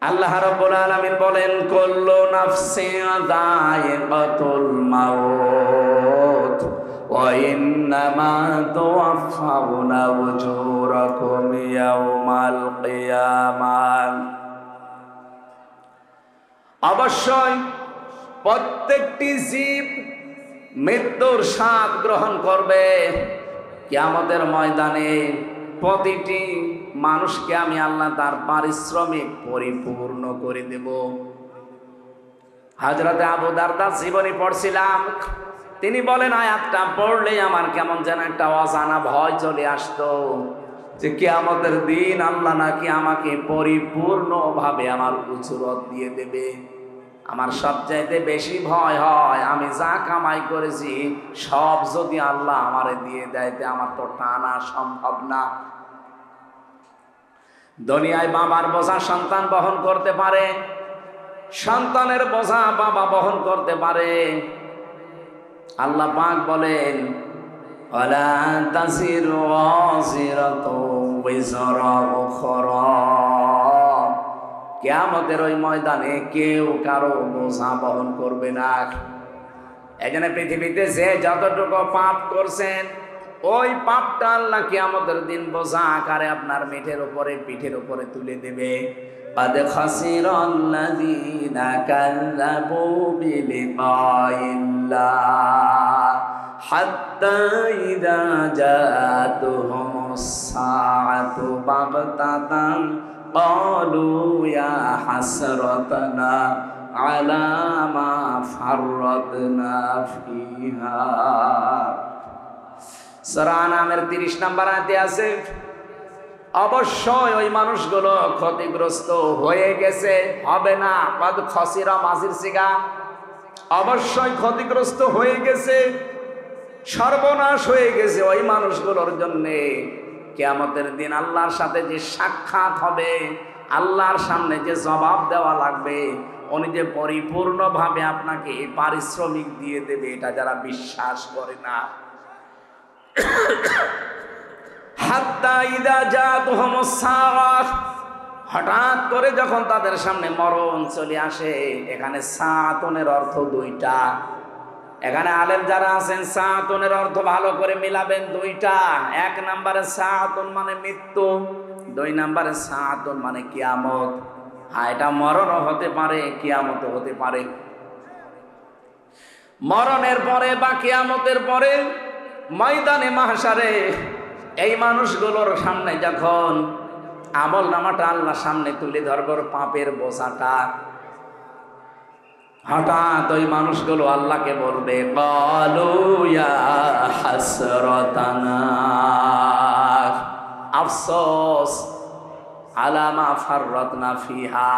আল্লাহ রাব্বুল আলামিন বলেন, কুল্লু নাফসিন যায়িকাতুল মাউত ওয়া ইন্নামা তুওয়াফাউনা উজুরাকুম ইয়াওমাল কিয়ামাহ। অবশ্যই প্রত্যেকটি জীব মৃত্যুর স্বাদ গ্রহণ করবে। কিয়ামতের ময়দানে প্রতিটি মানুষকে আমি আল্লাহ তার পারিশ্রমিক পরিপূর্ণ করে দেব। হযরতে আবু দারদার জীবনী পড়ছিলাম, তিনি বলেন আয়াতটা পড়লেই আমার কেমন যেন একটা অজানা ভয় চলে আসতো, যে কিয়ামতের দিন আল্লাহ নাকি আমাকে পরিপূর্ণভাবে আমার উজরত দিয়ে দেবে। আমার সবচাইতে বেশি ভয় হয় আমি যা কামাই করেছি সব যদি আল্লাহ আমারে দিয়ে দেয়, আমার তো টানা সম্ভব না। দুনিয়ায় বাবার বোঝা সন্তান বহন করতে পারে, সন্তানের বোঝা বাবা বহন করতে পারে। আল্লাহ পাক বলেন, ওয়ালা তাসিরু ওয়াজিরাতু বিজরা উখরা। কিয়ামতের ওই ময়দানে কেউ কারো বোঝা বহন করবে না। এজন্য পৃথিবীতে যে যতটুকু পাপ করছেন ওই পাপটা আল্লাহ কিয়ামতের দিন বোঝা আকারে আপনার পিঠের উপরে তুলে দেবে। قد خسر الذين كذبوا بلقاء الله حتى إذا جاءتهم الساعة بغتة قالوا يا حسرتنا على ما فرطنا فيها। সূরা আনামের 30 নম্বর আয়াতে আছে, অবশ্যই ওই মানুষগুলো ক্ষতিগ্রস্ত হয়ে গেছে, হবে না। কদ খসিরা মাজির সিগা, অবশ্যই ক্ষতিগ্রস্ত হয়ে গেছে, সর্বনাশ হয়ে গেছে ওই মানুষগুলোর জন্যে। কিয়ামতের দিন আল্লাহর সাথে যে সাক্ষাৎ হবে, আল্লাহর সামনে যে জবাব দেওয়া লাগবে, উনি যে পরিপূর্ণভাবে আপনাকে পারিশ্রমিক দিয়ে দেবে, এটা যারা বিশ্বাস করে না। হাত্তা ইদা জাতুহুমুস সাআহ, হঠাৎ করে যখন তাদের সামনে মরণ চলে আসে। এখানে সাআতুনের অর্থ দুইটা। এখানে আলেম যারা আছেন সাআতুনের অর্থ ভালো করে মিলাবেন দুইটা। এক নম্বরে সাআতুন মানে মৃত্যু, দুই নম্বরে সাআতুন মানে কিয়ামত। হ্যাঁ, এটা মরণও হতে পারে, কিয়ামতও হতে পারে। মরণের পরে বা কিয়ামতের পরে ময়দানে মাহশারে এই মানুষগুলোর সামনে যখন আমল নামাটা আল্লাহর সামনে তুলে ধরব, পাপের বোঝাটা, হঠাৎ ওই মানুষগুলো আল্লাহকে বলবে, ক্বালু ইয়া হাসরাতানা, আফসোস, আলা মা ফাররাতনা ফিহা,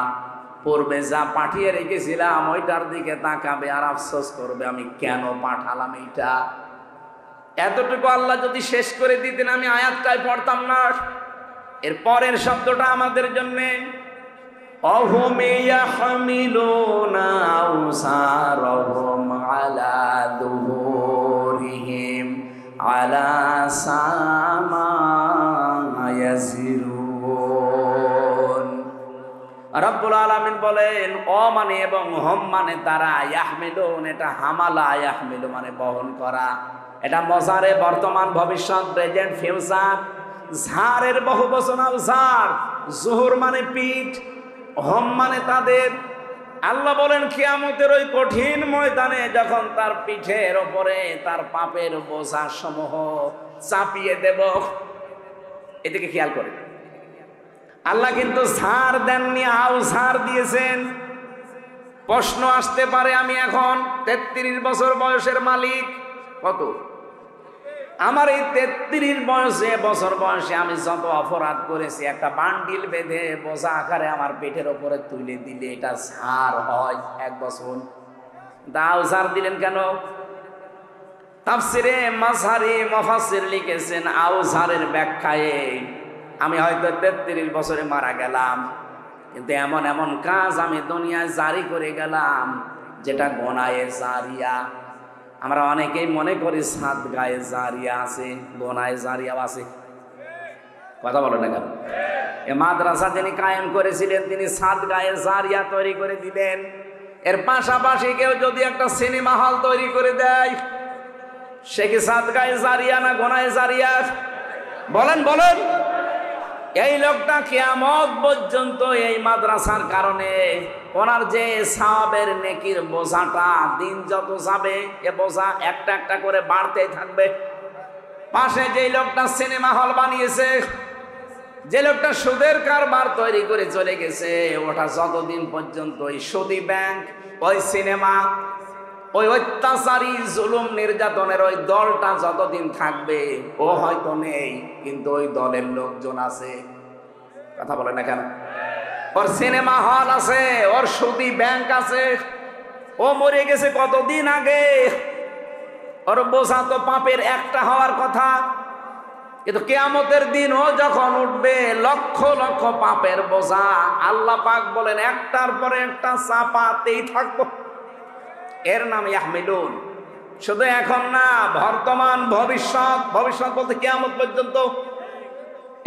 পূর্বে যা পাঠিয়ে রেখেছিলাম ওইটার দিকে তাকাবে আর আফসোস করবে, আমি কেন পাঠালাম এইটা। এতটুকু আল্লাহ যদি শেষ করে দিতেন আমি আয়াতটাই পড়তাম না। এর পরের শব্দটা আমাদের জন্য, অহুম ইয়াহমিলুনা আওসারহুম আলা দুহুরিহিম আলা সামা ইয়াজিরুন। রব্বুল আলামিন বলেন, অ মানে এবং হম মানে তারা, ইয়াহমিলুন এটা হামালা, ইয়াহমিলু মানে বহন করা। এটা মজারে বর্তমান ভবিষ্যৎ প্রেজেন্ট ফিউচার। ঝাড়ের বহু বচন ঝাড়, জুহুর মানে পিঠ, হম মানে তাদের। আল্লাহ বলেন কিয়ামতের ওই কঠিন ময়দানে যখন তার পিঠের ওপরে তার পাপের বোঝা সমূহ চাপিয়ে দেব। এদিকে খেয়াল করে, আল্লাহ কিন্তু ঝাড় দেননি, আও ঝাড় দিয়েছেন। প্রশ্ন আসতে পারে, আমি এখন 33 বছর বয়সের মালিক। কত? আমার এই 33 বছর বয়সে আমি যত অপরাধ করেছি, একটা বান্ডিল বেঁধে বোঝা আকারে আমার পেটের ওপরে তুলে দিলে এটা ঝাড় হয় 1 বছর। দাও ঝাড় দিলেন কেন? তাফসিরে মাযহারি মুফাসসির লিখেছেন, আউজারের ব্যাখ্যায় আমি হয়তো 33 বছরে মারা গেলাম, কিন্তু এমন এমন কাজ আমি দুনিয়ায় জারি করে গেলাম যেটা গোনায়ে জারিয়া। আমরা অনেকেই মনে করি সাদগায়ে জারিয়া আছে, গোনায়ে জারিয়াও আছে। কথা বলো না কেন? এ মাদ্রাসা যিনি কায়েম করেছিলেন তিনি সাদগায়ে জারিয়া তৈরি করে দিলেন। এর পাশাপাশি কেউ যদি একটা সিনেমা হল তৈরি করে দেয়, সে কি সাদগায়ে জারিয়া না গোনায়ে জারিয়া? বলেন বলেন। এই লোকটা কিয়ামত পর্যন্ত এই মাদ্রাসার কারণে ওনার যে সওয়াবের নেকির বোঝাটা দিন যত যাবে এ বোঝা একটা একটা করে বাড়তেই থাকবে। পাশে যে লোকটা সিনেমা হল বানিয়েছে, যে লোকটা সুদের কারবার তৈরি করে চলে গেছে, ওটা যতদিন পর্যন্ত ওই সুদী ব্যাংক, ওই সিনেমা, ওই অত্যাচারী জুলুম নির্যাতনের ওই দলটা যতদিন থাকবে, ও হয়তো নেই কিন্তু ওই দলের লোকজন আছে। কথা বলে না কেন? ওর সিনেমা হল আছে, ওর সুদী ব্যাংক আছে। ও মরে গেছে কতদিন আগে, ওর বোঝা তো পাপের একটা হওয়ার কথা, কিন্তু কিয়ামতের দিন ও যখন উঠবে লক্ষ লক্ষ পাপের বোঝা, আল্লাহ পাক বলেন একটার পরে একটা চাপাতেই থাকবো। এর নাম ইয়াহমিলুন। শুধু এখন না, বর্তমান ভবিষ্যৎ, ভবিষ্যৎ বলতে কিয়ামত পর্যন্ত।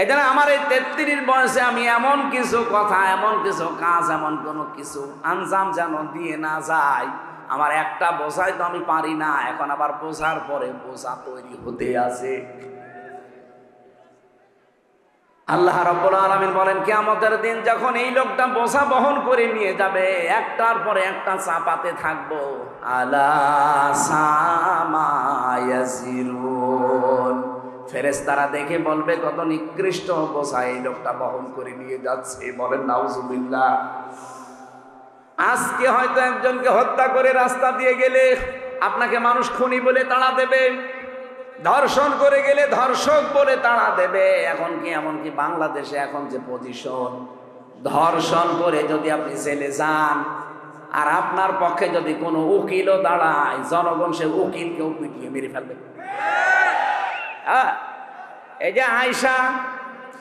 এজন্য আমার এই 33 বয়সে আমি এমন কিছু কথা, এমন কিছু কাজ, এমন কোনো কিছু আঞ্জাম যেন দিয়ে না যায়। আমার একটা বোঝাই তো আমি পারি না, এখন আবার বোঝার পরে বোঝা তৈরি হতে আছে। আল্লাহ রাব্বুল আলামিন বলেন কিয়ামতের দিন যখন এই লোকটা বোঝা বহন করে নিয়ে যাবে, একটার পরে একটা চাপাতে থাকবো। আলা সামা ইয়াসিরুন, ফেরেশতারা দেখে বলবে কত নিকৃষ্ট বোঝা এই লোকটা বহন করে নিয়ে যাচ্ছে। বলেন নাউজুবিল্লাহ। আজকে হয়তো একজনকে হত্যা করে রাস্তা দিয়ে গেলে আপনাকে মানুষ খুনি বলে তাড়া দেবে, ধর্ষণ করে গেলে ধর্ষক বলে তাড়া দেবে। এখন কি এমনকি বাংলাদেশে এখন যে পজিশন, ধর্ষণ করে যদি আপনি জেলে যান আর আপনার পক্ষে যদি কোনো উকিলও দাঁড়ায়, জনগণ সে উকিলকেও পিটিয়ে মেরে ফেলবে। হ্যাঁ, এই যে আয়শা,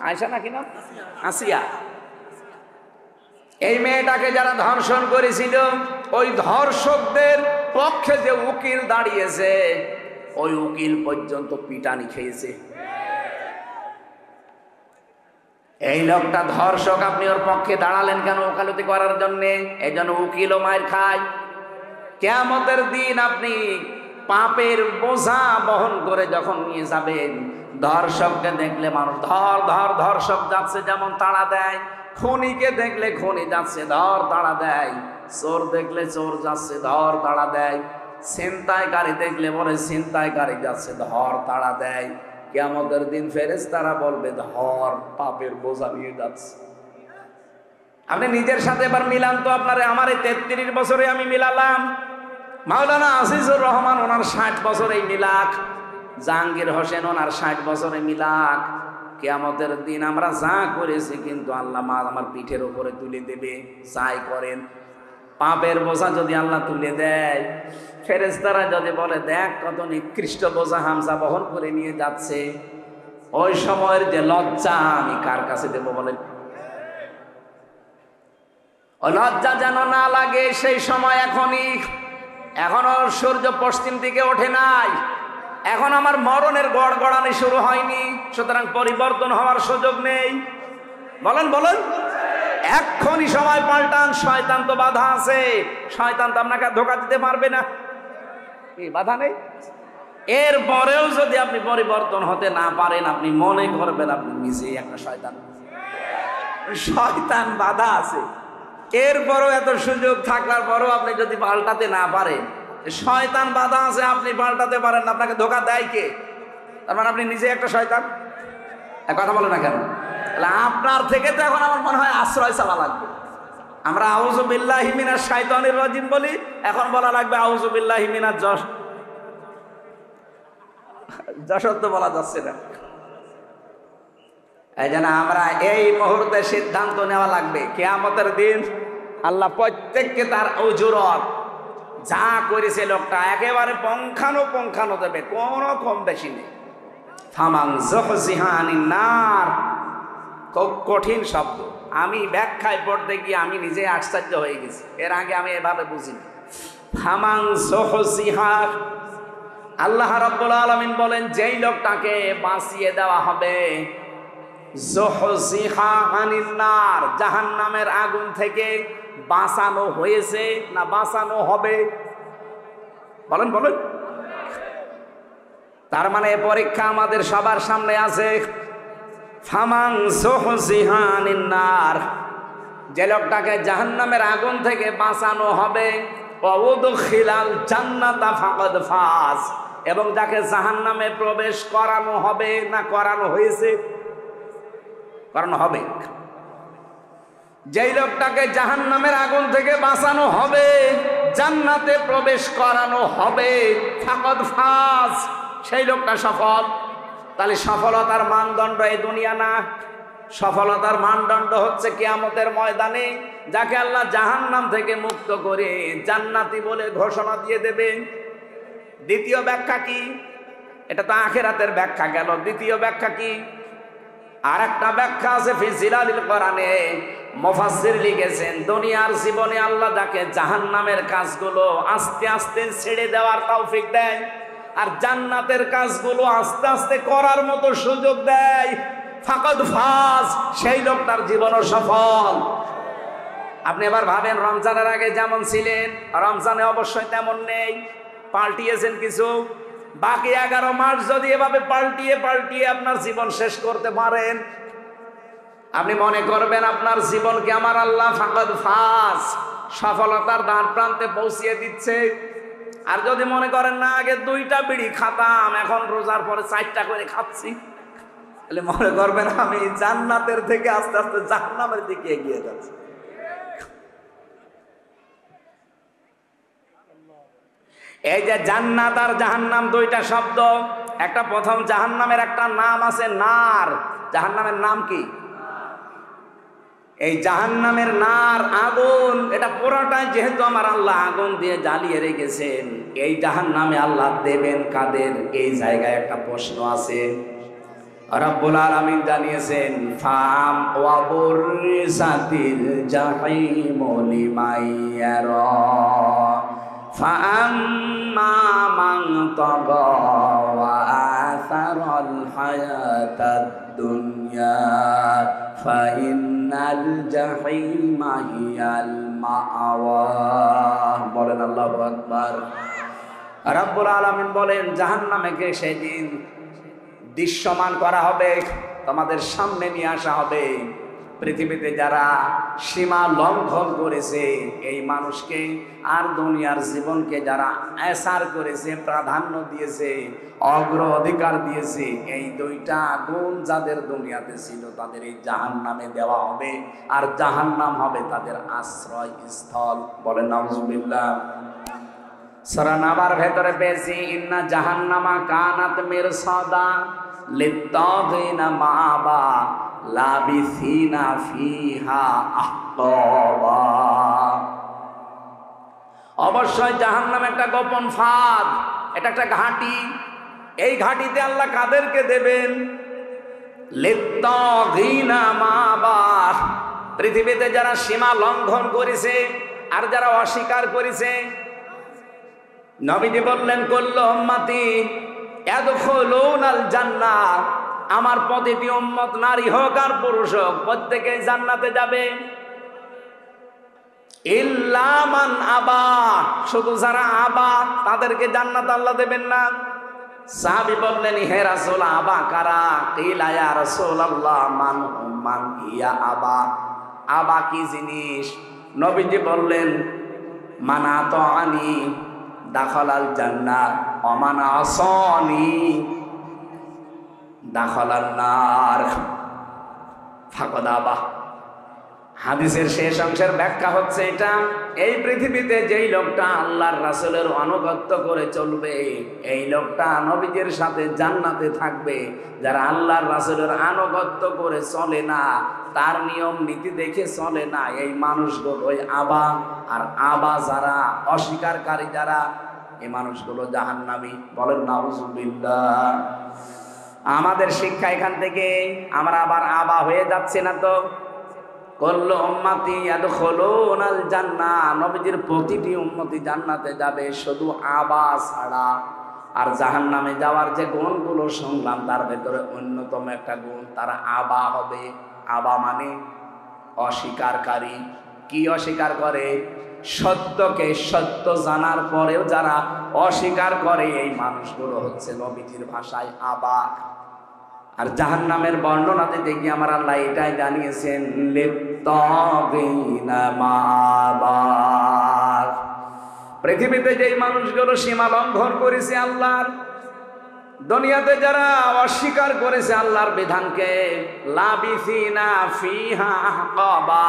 আয়শা নাকি না, আসিয়া, এই মেয়েটাকে যারা ধর্ষণ করেছিল, ওই ধর্ষকদের পক্ষে যে উকিল দাঁড়িয়েছে, ওই উকিল পর্যন্ত পিটানি খেয়েছে। এই লোকটা ধর্ষক, আপনি ওর পক্ষে দাঁড়ালেন কেন? ওকালতি করার জন্য। এই জন্য উকিলও মার খায়। কিয়ামতের দিন আপনি পাপের বোঝা বহন করে যখন নিয়ে যাবেন, ধর্ষককে দেখলে মানুষ ধর ধর, ধর্ষক যাচ্ছে যেমন তাড়া দেয়, খুনিকে দেখলে খুনি যাচ্ছে ধর তাড়া দেয়, চোর দেখলে চোর যাচ্ছে ধর তাড়া দেয়, ছিনতাইকারী দেখলে বলে ছিনতাইকারী যাচ্ছে ধর তাড়া দেয়। কিয়ামতের দিন ফেরেশতারা বলবে ধর, পাপের বোঝা নিয়ে যাচ্ছে। আপনি নিজের সাথে এবার মিলান তো। আপনারে আমার এই 33 বছরে আমি মিলালাম, মাওলানা আজিজুর রহমান ওনার 60 বছরে মিলাক, জাহাঙ্গীর হোসেন ওনার 60 বছরে মিলাক। কিয়ামতের দিন আমরা যা করেছি কিন্তু আল্লাহ আমার পিঠের উপরে তুলে দেবে। যাই করেন, পাপের বোঝা যদি আল্লাহ তুলে দেয়, ফেরেশতারা যদি বলে দেখ কত নিকৃষ্ট বোঝা হামজা বহন করে নিয়ে যাচ্ছে, ওই সময়ের যে লজ্জা আমি কার কাছে দেব বলেন? ওই লজ্জা যেন না লাগে সেই সময় এখনই। এখনো সূর্য পশ্চিম দিকে ওঠে নাই, এখন আমার মরণের গড়গড়ানি শুরু হয়নি, সুতরাং পরিবর্তন হওয়ার সুযোগ নেই। বলেন বলেন, এক্ষুনি সময় পাল্টান। শয়তান তো বাধা আছে, শয়তান তো আপনাকে ধোঁকা দিতে পারবে না, কি বাধা নেই। এরপরেও যদি আপনি পরিবর্তন হতে না পারেন, আপনি মনে করবেন আপনি নিজেই একটা শয়তান। শয়তান বাধা আছে, এরপরও এত সুযোগ থাকার পরও আপনি যদি পাল্টাতে না পারেন, শয়তান বাধা আছে, আপনি পাল্টাতে পারেন না, আপনাকে ধোঁকা দেয় কে? তার মানে আপনি নিজে একটা শয়তান। কথা বলে না কেন? আপনার থেকে তো এখন আমার মনে হয় আশ্রয় চাওয়া লাগবে। আমরা আউযু বিল্লাহি মিনাশ শাইতানির রাজিম বলি, এখন বলা লাগবে আউযু বিল্লাহি মিনাজ যশব্দ বলা যাচ্ছে না। এই জন্য আমরা এই মুহূর্তে সিদ্ধান্ত নেওয়া লাগবে, কিয়ামতের দিন আল্লাহ প্রত্যেককে তার উজুরত যা করেছে লোকটা একেবারে পঙ্খানো দেবে, কোনো কম বেশি নেই। ফামান যুহজিহা আনিন নার, খুব কঠিন শব্দ। আমি ব্যাখ্যায় পড়তে গিয়ে আমি নিজে আশ্চর্য হয়ে গেছি, এর আগে আমি এভাবে বুঝিনি। ফামান যুহজিহা, আল্লাহ রাব্বুল আলামিন বলেন যেই লোকটাকে বাঁচিয়ে দেওয়া হবে, যুহজিহা আনিন নার, জাহান্নামের আগুন থেকে বাঁচানো হয়েছে না বাঁচানো হবে? বলেন বলেন। তার মানে পরীক্ষা আমাদের সবার সামনে আছে। ফামান যুহজিহা আনিন নার, যে লোকটাকে জাহান্নামের আগুন থেকে বাঁচানো হবে, ওয়াউদখিলাল জান্নাতা ফাকাদ ফাজ, এবং যাকে জাহান্নামে প্রবেশ করানো হবে না করানো হয়েছে? করানো হবে। যেই লোকটাকে জাহান্নামের আগুন থেকে বাঁচানো হবে, জান্নাতে প্রবেশ করানো হবে, ফাকাদ ফাজ, সেই লোকটা সফল। তাহলে সফলতার মানদণ্ড এই দুনিয়া না, সফলতার মানদণ্ড হচ্ছে কিয়ামতের ময়দানে যাকে আল্লাহ জাহান্নাম থেকে মুক্ত করে জান্নাতি বলে ঘোষণা দিয়ে দেবে। দ্বিতীয় ব্যাখ্যা কি? এটা তো আখিরাতের ব্যাখ্যা গেল। দ্বিতীয় ব্যাখ্যা কি? আর একটা ব্যাখ্যা আছে ফি জিলালিল কোরআনে। মুফাসসির লিখেছেন, দুনিয়ার জীবনে আল্লাহ যাকে জাহান্নামের কাজগুলো আস্তে আস্তে ছেড়ে দেওয়ার তৌফিক দেয়, আর জান্নাতের কাজগুলো আস্তে আস্তে করার মতো সুযোগ দেয়, ফাকাদ ফাজ, সেই লোকটার জীবনও সফল। আপনি এবার ভাবেন, রমজানের আগে যেমন ছিলেন রমজানে অবশ্যই তেমন নেই, পাল্টিয়েছেন কিছু। বাকি 11 মাস যদি এভাবে পাল্টিয়ে পাল্টিয়ে আপনার জীবন শেষ করতে পারেন, আপনি মনে করবেন আপনার জীবনকে আমার আল্লাহ ফাকাদ ফাজ, সফলতার দ্বার প্রান্তে পৌঁছিয়ে দিচ্ছে। আর যদি মনে করেন না, আগে 2টা বিড়ি খাতাম, এখন রোজার পরে 4টা করে খাচ্ছি, তাহলে মনে করবেন আমি জান্নাতের থেকে আস্তে আস্তে জাহান্নামের দিকে এগিয়ে যাচ্ছি। এই যে জান্নাত আর জাহান্নাম 2টা শব্দ, একটা প্রথম জাহান্নামের একটা নাম আছে নার। জাহান্নামের নাম কি? এই জাহান্নামের নার, আগুন, এটা পুরোটাই যেহেতু আমার আল্লাহ আগুন দিয়ে জ্বালিয়ে রেখেছেন, এই জাহান্নামে আল্লাহ দেবেন কাদের? এই জায়গায় একটা প্রশ্ন আছে। রব্বুল আলামিন জানিয়েছেন, ফাম ওয়া বুররিসাতিল জাহিমু লিমাইয়ারা ফাআম্মা মান তাগা ওয়া আসারাল হায়াতাদ দুনিয়া ফাইন্নাল জাহিমা হিয়াল মাআওয়া। বলেন আল্লাহু আকবার। রব্বুল আলামিন বলেন, জাহান্নামকে সেদিন দৃশ্যমান করা হবে, তোমাদের সামনে নিয়ে আসা হবে। পৃথিবীতে যারা সীমা লঙ্ঘন করেছে এই মানুষকে, আর দুনিয়ার জীবনকে যারা এসার করেছে, প্রাধান্য দিয়েছে, অগ্রাধিকার দিয়েছে, এই 2টা গুণ যাদের দুনিয়াতে ছিল তাদের এই জাহান্নামে দেওয়া হবে, আর জাহান্নাম হবে তাদের আশ্রয় স্থল। বলেন নাউজুবিল্লাহ। সূরা নাবার ভেতরে পেয়েছি, ইন্না জাহান্নামা কানাত মিরসাদা লিত্তাগিনা মাআবা লাবিসিনা ফিহা আহকাবা। অবশ্যই জাহান্নাম একটা গোপন ফাঁদ, এটা একটা ঘাঁটি। এই ঘাঁটিতে আল্লাহ কাদেরকে দেবেন? লিত্তাগিনা মাআবা, পৃথিবীতে যারা সীমা লঙ্ঘন করেছে আর যারা অস্বীকার করেছে। নবীজি বললেন, কুল্লু উম্মতি ইয়াদখুলুনাল জান্নাহ, আমার প্রতিটি উম্মত নারী হোক আর পুরুষ হোক প্রত্যেকেই জান্নাতে যাবে। ইল্লা মান আবা, শুধু যারা আবা তাদেরকে জান্নাত আল্লাহ দেবেন না। সাহাবী বললেন, হে রাসূল, আবা কারা? কিলা ইয়া রাসূলুল্লাহ মান ইয়া আবা, আবা কি জিনিস? নবীজি বললেন, মান আতাআনি দাখালাল জান্নাহ ওয়া মান আসানি দাখালান নার ফাকাদ আবা। হাদিসের শেষ অংশের ব্যাখ্যা হচ্ছে এটা, এই পৃথিবীতে যেই লোকটা আল্লাহর রাসূলের আনুগত্য করে চলবে, এই লোকটা নবীজির সাথে জান্নাতে থাকবে। যারা আল্লাহর রাসূলের আনুগত্য করে চলে না, তার নিয়ম নীতি দেখে চলে না, এই মানুষগুলো ওই আবা। আর আবা যারা, অস্বীকারী যারা, এই মানুষগুলো জাহান্নামী। বলেন নাউজুবিল্লাহ। আমাদের শিক্ষা এখান থেকে, আমরা আবার আবা হয়ে যাচ্ছে না তো। কুল্লু উম্মতি ইয়াদখুলুনাল জান্নাহ, নবীজির প্রতিটি উম্মতি জান্নাতে যাবে, শুধু আবা ছাড়া। আর জাহান্নামে যাওয়ার যে গুণগুলো শুনলাম তার ভেতরে অন্যতম একটা গুণ, তারা আবা হবে। আবা মানে অস্বীকারী। কি অস্বীকার করে? সত্যকে সত্য জানার পরেও যারা অস্বীকার করে, এই মানুষগুলো হচ্ছে নবীজির ভাষায় আবা। আর জাহান্নামের বর্ণনা দিতে গিয়ে আমার আল্লাহ এটাই জানিয়েছেন, লিত্তাগিনা মাআবা। পৃথিবীতে যেই মানুষগুলো সীমা লঙ্ঘন করেছে আল্লাহর, দুনিয়াতে যারা অস্বীকার করেছে আল্লাহর বিধানকে, লাবিসিনা ফিহা আহকাবা,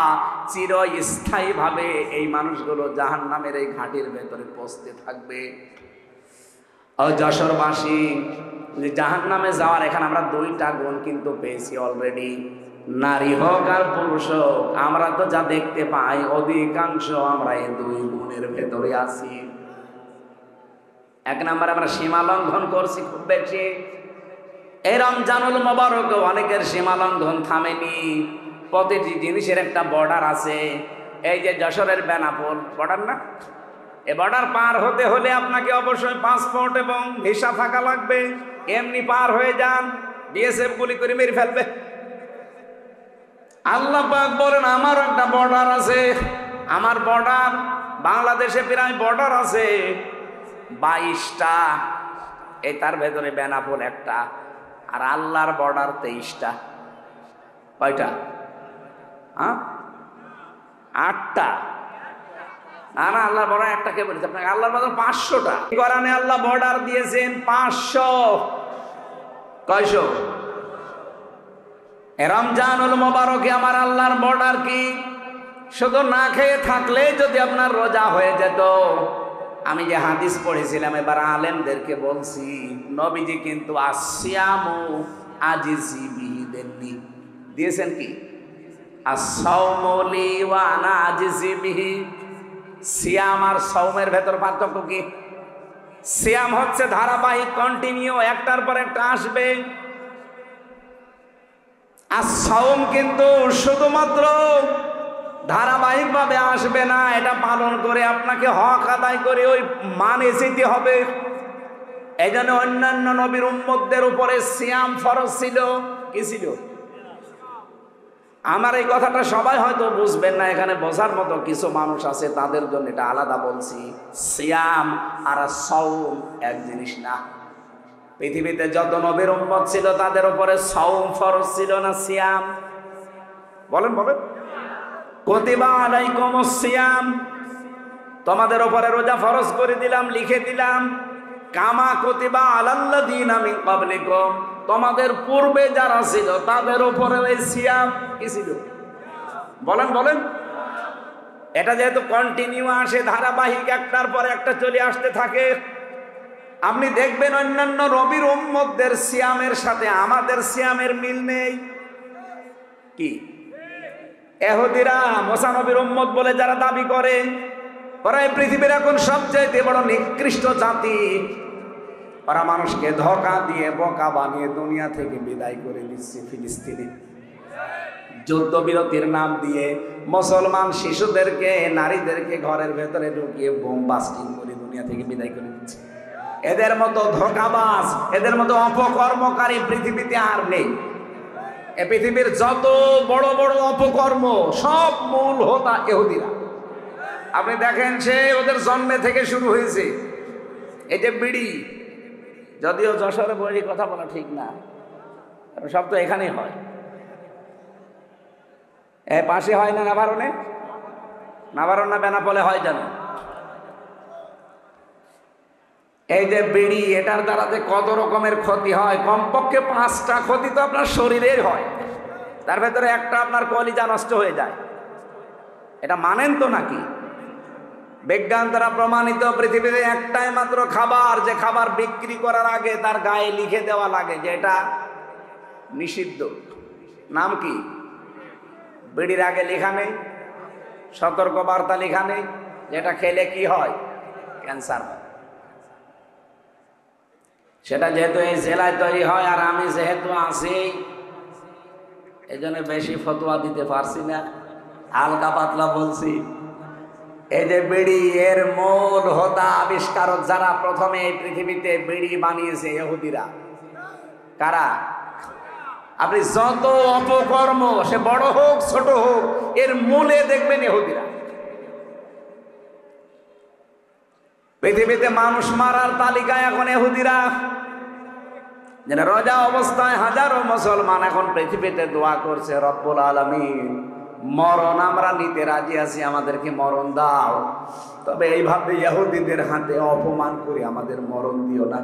চিরস্থায়ী ভাবে এই মানুষগুলো জাহান্নামের এই ঘাটির ভেতরে পৌঁছতে থাকবে। ও যশোরবাসী, জাহান্নামে যাওয়ার এখানে আমরা দুইটা গুণ কিন্তু পেয়েছি অলরেডি। নারী হোক আর পুরুষ হোক, আমরা তো যা দেখতে পাই অধিকাংশ আমরা এই দুই গুণের ভেতরে আছি। এক নম্বরে আমরা সীমা লঙ্ঘন করছি খুব বেশি। এই রমজানুল মোবারক অনেকের সীমা লঙ্ঘন থামেনি। প্রতিটি জিনিসের একটা বর্ডার আছে। এই যে যশোরের বেনাপোল বর্ডার না, এ বর্ডার পার হতে হলে আপনাকে অবশ্যই পাসপোর্ট এবং ভিসা থাকা লাগবে। এমনি পার হয়ে যান, বিএসএফ গুলি করে মেরে ফেলবে। আল্লাহ পাক বলেন আমার একটা বর্ডার আছে। আমার বর্ডার, বাংলাদেশে প্রায় বর্ডার আছে 22টা। এই তার ভেতরে বেনাপোল একটা। আর আল্লাহর বর্ডার 23টা। কয়টা? 8টা। না না, আল্লাহর বর্ডার একটা কে বলেছে আপনাকে? আল্লাহর বর্ডার 500টা। কোরআনে আল্লাহ বর্ডার দিয়েছেন 500। কয়শো? রমজানুল মোবারকে আমার আল্লাহর বর্ডার কি? শুধু না খেয়ে থাকলে যদি আপনার রোজা হয়ে যেত। আমি যে হাদিস পড়েছিলাম, এবার আলেমদেরকে বলছি, নবীজি কিন্তু আসিয়ামু আজিজি বিহি দেননি, দিয়েছেন কি? আসসাওমু লি ওয়া আনা আজিজি বিহি। সিয়াম আর সাওমের ভেতর পার্থক্য কি? সিয়াম হচ্ছে ধারাবাহিক, কন্টিনিউ, একটার পর একটা আসবে। আর সাওম কিন্তু শুধুমাত্র ধারাবাহিকভাবে আসবে না, এটা পালন করে আপনাকে হক আদায় করে ওই মানে যেতে হবে। এই জন্য অন্যান্য নবীর উম্মতদের উপরে সিয়াম ফরজ ছিল। কি ছিল? আমার এই কথাটা সবাই হয়তো বুঝবেন না, এখানে বোঝার মতো কিছু মানুষ আছে, তাদের জন্য এটা আলাদা বলছি। সিয়াম আর সাওম এক জিনিস না। পৃথিবীতে যত নবীর উম্মত ছিল তাদের উপরে সাওম ফরজ ছিল না সিয়াম? বলেন বলেন। কুতিবা আলাইকুমুস সিয়াম, তোমাদের উপরে রোজা ফরজ করে দিলাম, লিখে দিলাম। কামা কুতিবা আলাল্লাযীনা মিন ক্বাবলিকুম, তোমাদের পূর্বে যারা ছিল তাদের উপরে ওই সিয়াম কি ছিল? বলেন বলেন। এটা যেহেতু কন্টিনিউ আসে, ধারাবাহিক, একটার পর একটা চলে আসতে থাকে। আপনি দেখবেন অন্যান্য নবীর উম্মতদের সিয়ামের সাথে আমাদের সিয়ামের মিল নেই। কি? ইহুদিরা মুসা নবীর উম্মত বলে যারা দাবি করে, ওরা এই পৃথিবীর এখন সবচাইতে বড় নিকৃষ্ট জাতি। ওরা মানুষকে ধোঁকা দিয়ে বোকা বানিয়ে দুনিয়া থেকে বিদায় করে দিচ্ছে। ফিলিস্তিনে যুদ্ধবিরতির নাম দিয়ে মুসলমান শিশুদেরকে, নারীদেরকে ঘরের ভেতরে ঢুকিয়ে বোম বাস্টিং করে দুনিয়া থেকে বিদায় করে দিচ্ছে। এদের মতো ধোঁকাবাজ, এদের মতো অপকর্মকারী পৃথিবীতে আর নেই। এ পৃথিবীর যত বড় বড় অপকর্ম সব মূল হোতা ইহুদিরা। আপনি দেখেন, সে ওদের জন্মে থেকে শুরু হয়েছে। এই যে বিড়ি, যদিও যশোরে বই কথা বলা ঠিক না, সব তো এখানেই হয়। এ পাশে হয় না নাভারণে? নাভারণ না বেনাপোলে হয় জানো? এই যে বিড়ি, এটার দ্বারাতে কত রকমের ক্ষতি হয়। কমপক্ষে 5টা ক্ষতি তো আপনার শরীরের হয়, তার ভেতরে একটা আপনার কলিজা নষ্ট হয়ে যায়। এটা মানেন তো নাকি? বিজ্ঞান দ্বারা প্রমাণিত পৃথিবীতে একটাই মাত্র খাবার, যে খাবার বিক্রি করার আগে তার গায়ে লিখে দেওয়া লাগে যে এটা নিষিদ্ধ। নাম কি? বিড়ির আগে লেখা নেই, সতর্ক বার্তা লেখা নেই, যেটা খেলে কি হয়? ক্যান্সার হয়। সেটা যেহেতু এই জেলায় তৈরি হয়, আর আমি যেহেতু আছি, এই জন্য বেশি ফতোয়া দিতে পারছি না, হালকা পাতলা বলছি। এই যে বিড়ি, এর মূল হোতা আবিষ্কারক যারা প্রথমে এই পৃথিবীতে বিড়ি বানিয়েছে ইহুদিরা। কারা? আপনি যত অপকর্ম, সে বড় হোক ছোট হোক, এর মূলে দেখবেন ইহুদিরা। পৃথিবীতে মানুষ মারার তালিকায় এখন ইহুদিরা। যেটা রোজা অবস্থায় হাজারো মুসলমান এখন পৃথিবীতে দোয়া করছে, রব্বুল আলামিন মরণ আমরা নিতে রাজি আছি, আমাদেরকে মরণ দাও, তবে এইভাবে ইহুদিদের হাতে অপমান করে আমাদের মরণ দিও না।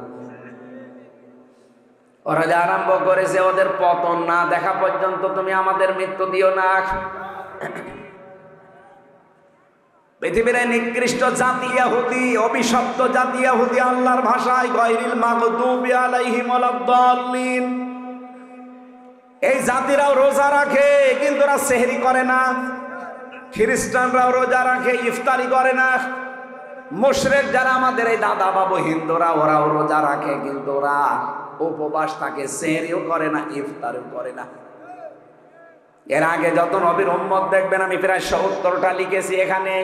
ওরা যা আরম্ভ করেছে, ওদের পতন না দেখা পর্যন্ত তুমি আমাদের মৃত্যু দিও না। পৃথিবীর নিকৃষ্ট জাতি ইহুদি, অভিশপ্ত জাতি ইহুদি, আল্লাহর ভাষায় গায়রিল মাগদুবি আলাইহিম ওয়ালাদ-দাল্লিন। এই জাতিরাও রোজা রাখে কিন্তু ওরা সেহরি করে না। খ্রিস্টানরাও রোজা রাখে, ইফতারি করে না। মুশরিক যারা আমাদের এই দাদা বাবু হিন্দুরা, ওরাও রোজা রাখে কিন্তু ওরা উপবাস থাকে, সেহরিও করে না, ইফতারিও করে না। এর আগে যত নবীর উম্মত দেখবেন, আমি প্রায় ৭০টা লিখেছি এখানে।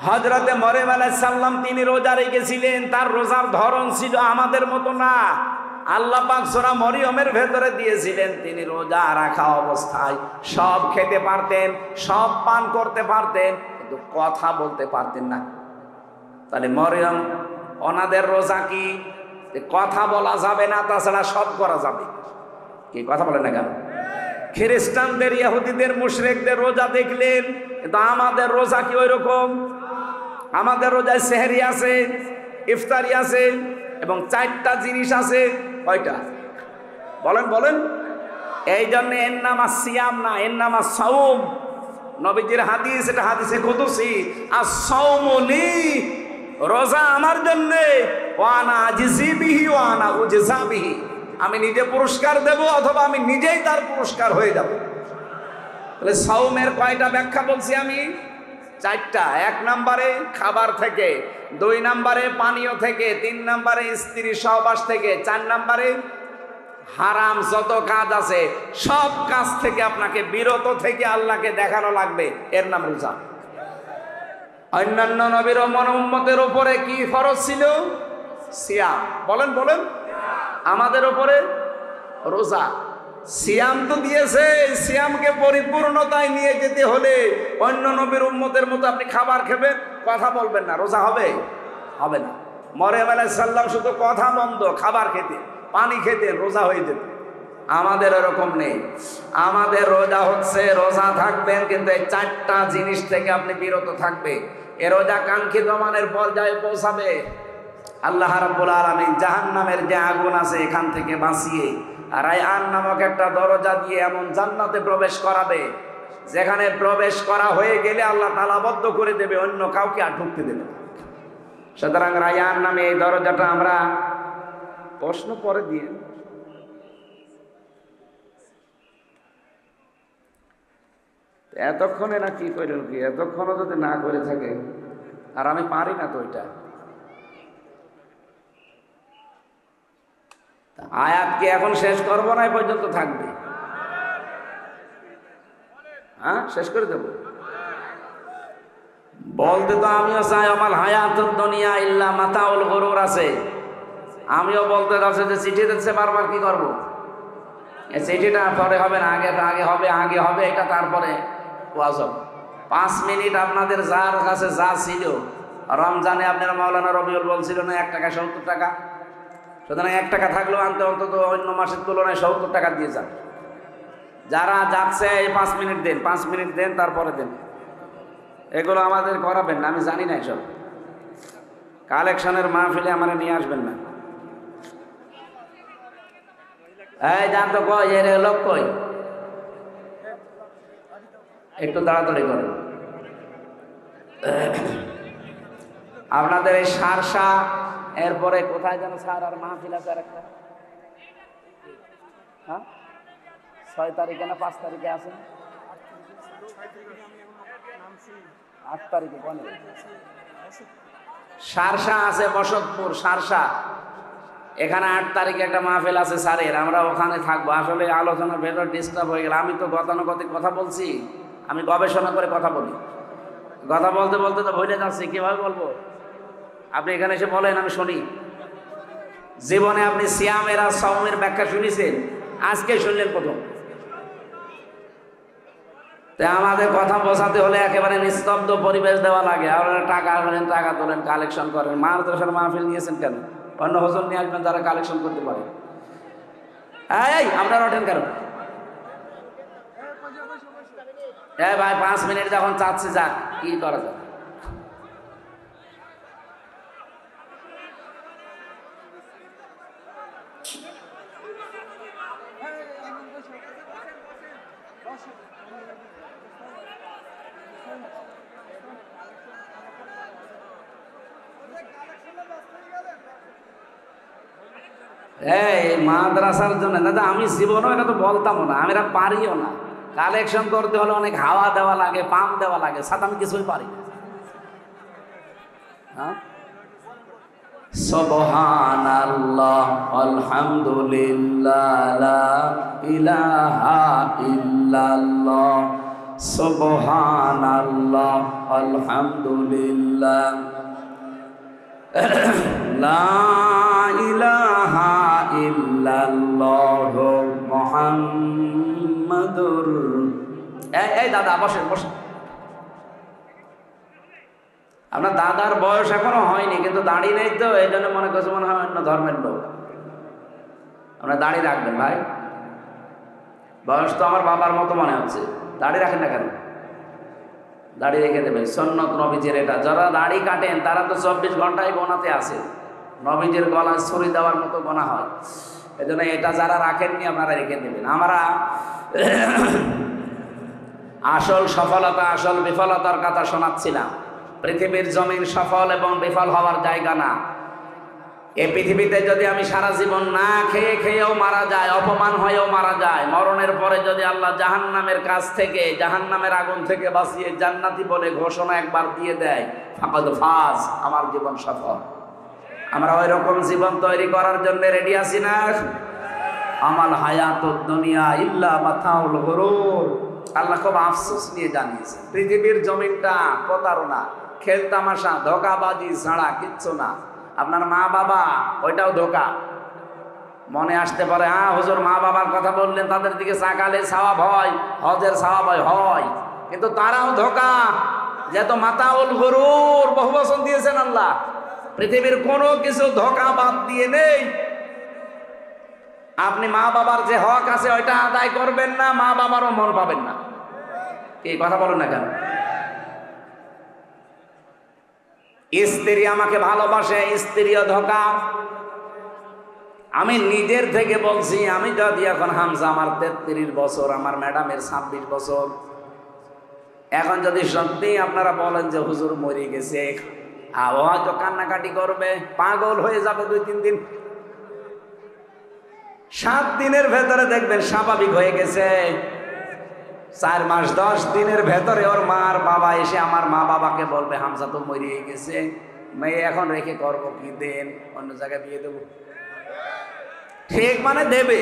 হযরতে মরিয়ম আলাইহিস সালাম তিনি রোজা রেখেছিলেন, তার রোজার ধরন ছিল আমাদের মতো না। আল্লাহ পাক সূরা মরিয়মের ভেতরে দিয়েছিলেন, তিনি রোজা রাখা অবস্থায় সব খেতে পারতেন, সব পান করতে পারতেন, কিন্তু কথা বলতে পারতেন না। তাহলে মরিয়ম ওনাদের রোজা কি? কথা বলা যাবে না, তাছাড়া সব করা যাবে। কি কথা বলে না কেন? খ্রিস্টানদের, ইহুদিদের, মুশরিকদের রোজা দেখলেন, কিন্তু আমাদের রোজা কি ওই রকম? আমাদের রোজায় সেহরি আছে, ইফতারি আছে এবং 4টা জিনিস আছে। কয়টা? বলেন বলেন। এই জন্য এর নাম সিয়াম না, এর নাম সাওম। নবীজির হাদিস, এটা হাদিসে কুদসি, আস-সাওমু লি, রোজা আমার জন্য, ওয়া আনা আজিজি বিহি ওয়া আনা উজজা বিহি, আমি নিজে পুরস্কার দেব অথবা আমি নিজেই তার পুরস্কার হয়ে যাব। তাহলে সাওমের কয়টা ব্যাখ্যা বলছি আমি? 4টা। 1 নম্বরে খাবার থেকে, 2 নম্বরে পানীয় থেকে, 3 নম্বরে স্ত্রী সহবাস থেকে, 4 নম্বরে হারাম যত কাজ আছে সব কাজ থেকে আপনাকে বিরত থেকে আল্লাহকে দেখানো লাগবে, এর নাম রোজা। অন্যান্য নবীর উম্মতের উপরে কি ফরজ ছিল? সিয়াম। বলেন বলেন। আমাদের উপরে রোজা। সিয়াম তো দিয়েছে, সিয়ামকে পরিপূর্ণতায় নিয়ে যেতে হলে অন্য নবীর উম্মতের মতো আপনি খাবার খাবেন, কথা বলবেন না, রোজা হবে? হবে না। মরিয়ম আলাইহিস সালাম শুধু কথা বন্ধ, খাবার খেতে, পানি খেতে, রোজা হয়ে যেত। আমাদের এরকম নেই। আমাদের রোজা হচ্ছে, রোজা থাকবেন কিন্তু এই 4টা জিনিস থেকে আপনি বিরত থাকবে। এ রোজা কাঙ্ক্ষিত মানের পর্যায়ে পৌঁছাবে। আল্লাহ রাব্বুল আলামিন জাহান্নামের যে আগুন আছে এখান থেকে বাঁচিয়ে রায়্যান নামক একটা দরজা দিয়ে এমন জান্নাতে প্রবেশ করাবে, যেখানে প্রবেশ করা হয়ে গেলে আল্লাহ তালাবদ্ধ করে দেবে, অন্য কাউকে আর ঢুকতে দেবে না। সুতরাং রায়্যান নামে এই দরজাটা আমরা, প্রশ্ন পরে দিয়ে, এতক্ষণে না কি করেন কি, এতক্ষণও যদি না করে থাকে, আর আমি পারি না তো ওইটা। আয়াত কি এখন শেষ করবো না, এই পর্যন্ত থাকবে? হ্যাঁ, শেষ করে দেব। বলতে তো আমিও চাই, আমার হায়াতুদ দুনিয়া ইল্লা মাতাউল গুরুর আছে। আমিও বলতে যাচ্ছি যে চিঠি দিচ্ছে বারবার, কি করব? এই চিঠিটা পরে হবে না, আগে হবে এটা, তারপরে ওয়াজ হবে। 5 মিনিট আপনাদের যার কাছে যা ছিল, রমজানে আপনারা মাওলানা রবিউল বলছিল না 1 টাকা 70 টাকা, সুতরাং 1 টাকা থাকলেও আনতে অন্তত অন্য মাসের তুলনায় 70 টাকা দিয়ে যান। যারা যাচ্ছে এই 5 মিনিট দেন, 5 মিনিট দেন, তারপরে দেন। এগুলো আমাদের করাবেন না, আমি জানি না এসব। কালেকশনের মাহফিলে আমার নিয়ে আসবেন না। এই যান তো, কই এর লোক কই, একটু তাড়াতাড়ি করেন। আপনাদের এই সারসা, এরপরে কোথায় যেন স্যার আর মাহফিল আছে আর একটা, হ্যাঁ 6 তারিখে না 5 তারিখে আছে, 8 তারিখে কোনে সারসা আছে, বসতপুর সারসা, এখানে 8 তারিখে একটা মাহফিল আছে স্যারের, আমরা ওখানে থাকবো। আসলে আলোচনার ভেতর ডিস্টার্ব হয়ে গেল, আমি তো গতানুগতিক কথা বলছি, আমি গবেষণা করে কথা বলি। কথা বলতে বলতে তো ভুলে যাচ্ছি, কিভাবে বলবো? আপনি এখানে এসে বলেন, আমি শুনি। জীবনে আপনি সিয়ামের আর সাওমের ব্যাখ্যা শুনেছেন? আজকে শুনলেন প্রথম। তাই আমাদের কথা বোঝাতে হলে একেবারে নিস্তব্ধ পরিবেশ দেওয়া লাগে। আপনারা টাকা আনেন, টাকা তোলেন, কালেকশন করেন। মাদ্রাসার মাহফিল নিয়েছেন কেন? অন্য হুজুর নিয়ে আসবেন যারা কালেকশন করতে পারে। এই আপনারা ওঠেন কেন? এই ভাই 5 মিনিট যখন চাচ্ছি, যাক, কি করা যায়? এই মাদ্রাসার জন্য দাদা আমি জীবনও এটা তো বলতামও না, আমি এটা পারিও না। কালেকশন করতে হলে অনেক হাওয়া দেওয়া লাগে, পাম্প দেওয়া লাগে, সাথে আমি কিছুই পারি না। হ্যাঁ, সুবহানাল্লাহ আলহামদুলিল্লাহ লা ইলাহা ইল্লাল্লাহ, সুবহানাল্লাহ আলহামদুলিল্লাহ লা ইলাহা ইল্লাল্লাহ মুহাম্মাদুর। এই দাদা বসেন বসেন। আপনার দাদার বয়স এখনো হয়নি, কিন্তু দাড়ি নেই তো, এই জন্য মনে করছে মনে হয় অন্য ধর্মের লোক। আপনার দাড়ি রাখবেন ভাই, বয়স তো আমার বাবার মতো মনে হচ্ছে। দাড়ি রাখেন না কেন? দাড়ি রেখে দেবেন, সুন্নত নবীজির এটা। যারা দাড়ি কাটেন তারা তো 24 ঘন্টায় গোনাতে আছে, নবীজির গলায় ছুরি দেওয়ার মতো গোনা হয়। এই জন্য এটা যারা রাখেননি আপনারা রেখে দেবেন। আমরা আসল সফলতা আসল বিফলতার কথা শোনাচ্ছিলাম। পৃথিবীর জমিন সফল এবং বিফল হওয়ার জায়গা না। এই পৃথিবীতে যদি আমি সারা জীবন না খেয়ে খেয়েও মারা যায়, অপমান হয়েও মারা যায়, মরণের পরে যদি আল্লাহ জাহান্নামের কাছ থেকে, জাহান্নামের আগুন থেকে বাঁচিয়ে জান্নাতি বলে ঘোষণা একবার দিয়ে দেয়, ফাকাদ ফাজ, আমার জীবন সফল। আমরা ওই রকম জীবন তৈরি করার জন্য রেডি আছি না? আমাল হায়াতুদ দুনিয়া ইল্লা মাতাউল গুরুর। আল্লাহ খুব আফসোস নিয়ে জানিয়েছে, পৃথিবীর জমিনটা প্রতারণা, খেলতামাশা, ধোঁকাবাজি ছাড়া কিচ্ছু না। আপনার মা বাবা, ওইটাও ধোঁকা। মনে আসতে পারে, হ্যাঁ হুজুর মা বাবার কথা বললেন, তাদের দিকে সাকালে সওয়াব হয়, হজের সওয়াব হয়, কিন্তু তারাও ধোঁকা। যেহেতু মাতাউল গুরুর বহু বচন দিয়েছেন আল্লাহ, পৃথিবীর কোনো কিছু ধোঁকা বাদ দিয়ে নেই। আপনি মা বাবার যে হক আছে ওইটা আদায় করবেন না, মা বাবারও মন পাবেন না। কি কথা বলেন না কেন? স্ত্রী আমাকে ভালোবাসে, স্ত্রীও ধোঁকা। আমি নিজের থেকে বলছি, আমি যদি এখন হামজা আমার 33 বছর, আমার ম্যাডামের 26 বছর, এখন যদি সত্যি আপনারা বলেন যে হুজুর মরে গেছে, হয়তো কান্নাকাটি করবে, পাগল হয়ে যাবে 2-3 দিন। 7 দিনের ভেতরে দেখবেন স্বাভাবিক হয়ে গেছে। 4 মাস 10 দিনের ভেতরে ওর মা আর বাবা এসে আমার মা বাবাকে বলবে হামজা তো মরিয়ে গেছে, মেয়ে এখন রেখে করবো কি, দেন অন্য জায়গায় বিয়ে দেবো। ঠিক মানে দেবে।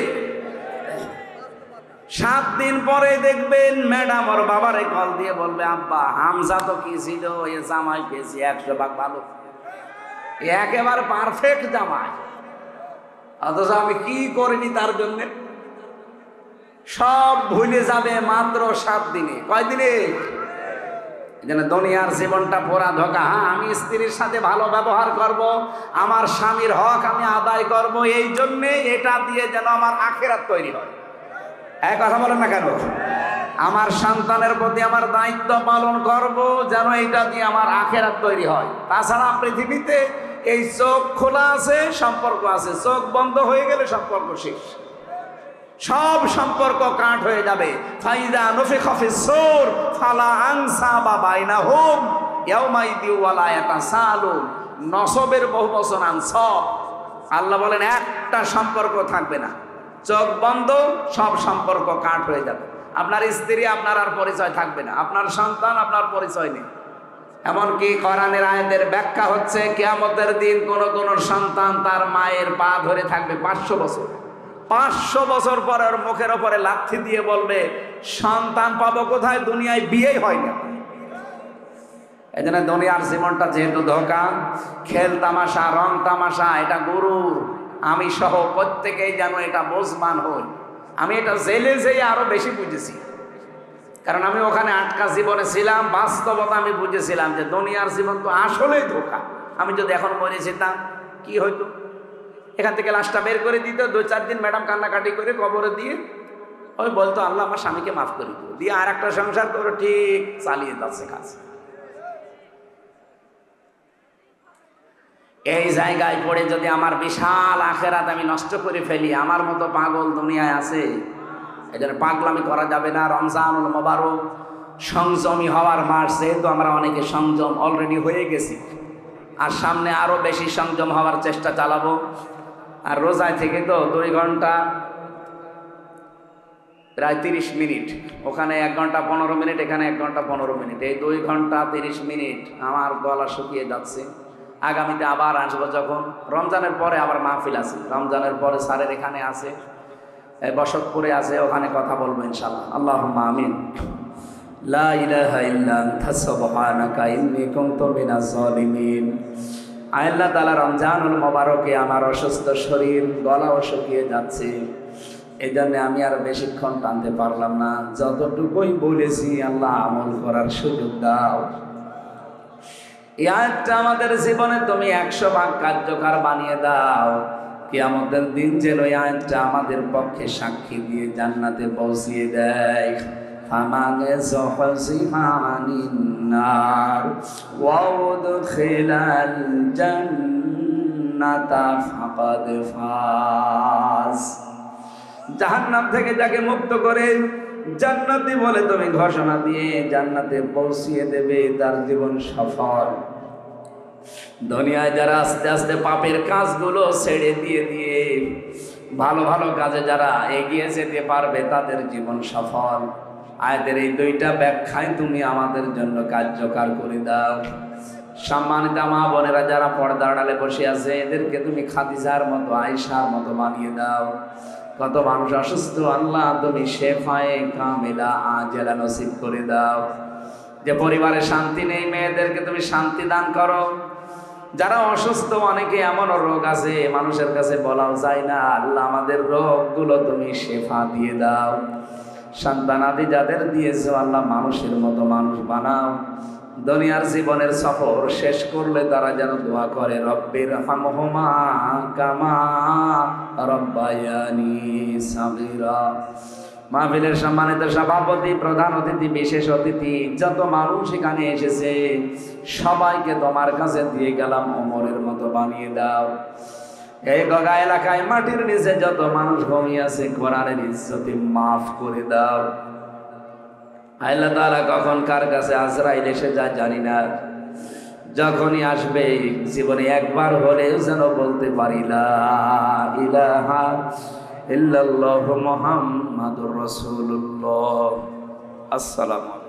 7 দিন পরে দেখবেন ম্যাডাম ওর বাবারে কল দিয়ে বলবে, আব্বা হামজা তো কি ছিল, এ জামাই পেয়েছি 100 ভাগ ভালো, একেবারে পারফেক্ট জামাই, অথচ আমি কি করিনি তার জন্য। সব ভুলে যাবে মাত্র 7 দিনে। কয়দিনে? যেন দুনিয়ার জীবনটা পুরা ধোঁকা। হ্যাঁ, আমি স্ত্রীর সাথে ভালো ব্যবহার করব, আমার স্বামীর হক আমি আদায় করব, এই জন্যে এটা দিয়ে যেন আমার আখিরাত তৈরি হয়। এক কথা বলেন না কেন? আমার সন্তানের প্রতি আমার দায়িত্ব পালন করব, যেন এটা দিয়ে আমার আখিরাত তৈরি হয়। তাছাড়া পৃথিবীতে এই চোখ খোলা আছে, সম্পর্ক আছে, চোখ বন্ধ হয়ে গেলে সম্পর্ক শেষ, সব সম্পর্ক কাট হয়ে যাবে। ফাইদা নফিখা ফিস-সূর ফালা আনসাবা বাইনাহুম ইয়াউমাইদি ওয়ালা ইয়াতাসালুন। নসবের বহু বচন আনসাব। আল্লাহ বলেন একটা সম্পর্ক থাকবে না, চোখ বন্ধ, সব সম্পর্ক কাট হয়ে যাবে। আপনার স্ত্রী আপনার আর পরিচয় থাকবে না, আপনার সন্তান আপনার পরিচয় নেই। এমনকি কোরআনের আয়াতের ব্যাখ্যা হচ্ছে কিয়ামতের দিন কোন কোন সন্তান তার মায়ের পা ধরে থাকবে 500 বছর। 500 বছর পরে ওর মুখের ওপরে লাথি দিয়ে বলবে, সন্তান পাবো কোথায়, দুনিয়ায় বিয়েই হয় না। এই জন্য দুনিয়ার জীবনটা যেহেতু ধোঁকা, খেল তামাশা, রং তামাশা, এটা গুরুর, আমি সহ প্রত্যেকেই যেন এটা বোঝবান হই। আমি এটা জেলে যেয়ে আরো বেশি বুঝেছি, কারণ আমি ওখানে আটকা জীবনে ছিলাম। বাস্তবতা আমি বুঝেছিলাম যে দুনিয়ার জীবন তো আসলেই ধোঁকা। আমি যদি এখন মরে যেতাম কি হইতো? এখান থেকে লাশটা বের করে দিত, 2-4 দিন ম্যাডাম কান্নাকাটি করে কবরে দিয়ে ওই বলতো আল্লাহ আমার স্বামীকে মাফ করে দিও, দিয়ে আর একটা সংসার করে ঠিক চালিয়ে যাচ্ছে কাজ। এই জায়গায় পড়ে যদি আমার বিশাল আখেরাত আমি নষ্ট করে ফেলি, আমার মতো পাগল দুনিয়ায় আছে। এই জন্য পাগলামি করা যাবে না। রমজানুল মোবারক সংযমী হওয়ার মাস, যেহেতু আমরা অনেকে সংযম অলরেডি হয়ে গেছি, আর সামনে আরো বেশি সংযম হওয়ার চেষ্টা চালাবো। আর রোজায় থেকে তো 2 ঘন্টা প্রায় 30 মিনিট, ওখানে 1 ঘন্টা 15 মিনিট, এখানে 1 ঘন্টা 15 মিনিট, এই 2 ঘন্টা 30 মিনিট আমার গলা শুকিয়ে যাচ্ছে। আগামীতে আবার আসবো যখন রমজানের পরে, আবার মাহফিল আছে রমজানের পরে, স্যারের এখানে আছে, বসতপুরে আছে, ওখানে কথা বলবো ইনশাআল্লাহ। আল্লাহুম্মা আমিন। লা ইলাহা ইল্লা আনতা সুবহানাকা ইন্নী কুনতু মিনাজ জালিমিন। আল্লাহ তাআলা রমজানুল মোবারকে আমার অসুস্থ শরীর, গলাও শুকিয়ে যাচ্ছে, এই জন্য আমি আর বেশিক্ষণ টানতে পারলাম না। যতটুকুই বলেছি আল্লাহ আমল করার সুযোগ দাও। এই আয়াতটা আমাদের জীবনে তুমি 100 ভাগ কার্যকর বানিয়ে দাও। কিয়ামতের দিন যেন এই আয়াতটা আমাদের পক্ষে সাক্ষী দিয়ে জান্নাতে পৌঁছিয়ে দেয়। ফামানে যুহজিহা আনিন নার ওয়া উদখিলাল জান্নাতা ফাকাদ ফাজ। জাহান্নাম থেকে যাকে মুক্ত করে জান্নাতি বলে তুমি ঘোষণা দিয়ে জান্নাতে পৌঁছিয়ে দেবে, তার জীবন সফল। দুনিয়ায় যারা আস্তে আস্তে পাপের কাজগুলো ছেড়ে দিয়ে দিয়ে ভালো ভালো কাজে যারা এগিয়ে যেতে পারবে, তাদের জীবন সফল। আয়াতের এই 2টা ব্যাখ্যায় তুমি আমাদের জন্য কার্যকর করে দাও। সম্মানিত মা বোনেরা যারা পর্দার আড়ালে বসে আছে, এদেরকে তুমি খাদিজার মতো, আয়েশার মতো বানিয়ে দাও। কত মানুষ অসুস্থ, আল্লাহ তুমি শেফায়ে কামিলা আজেলা নসিব করে দাও। যে পরিবারে শান্তি নেই, মেয়েদেরকে তুমি শান্তি দান করো। যারা অসুস্থ, অনেকে এমন রোগ আছে মানুষের কাছে বলাও যায় না, আল্লাহ আমাদের রোগগুলো তুমি শেফা দিয়ে দাও। সন্তানাদি যাদের দিয়েছো আল্লাহ মানুষের মতো মানুষ বানাও। দুনিয়ার জীবনের সফর শেষ করলে তারা যেন দোয়া করে, রব্বির হামহুমা কামা রব্বায়ানি সাগীরা। মাহফিলের সম্মানিত সভাপতি, প্রধান অতিথি, বিশেষ অতিথি, যত মানুষ এখানে এসেছে সবাইকে তোমার কাছে দিয়ে গেলাম, ওমরের মতো বানিয়ে দাও। এই গগা এলাকায় মাটির নিচে যত মানুষ ঘুমিয়ে আছে, কোরআনের ইজ্জতে মাফ করে দাও। আল্লাহ তাআলা কখন কার কাছে আজরাইল এসে যায় জানি না, যখনই আসবে জীবনে একবার হলেও যেন বলতে পারি লা ইলাহা ইল্লাল্লাহু মুহাম্মাদুর রাসূলুল্লাহ। আসসালামু আলাইকুম।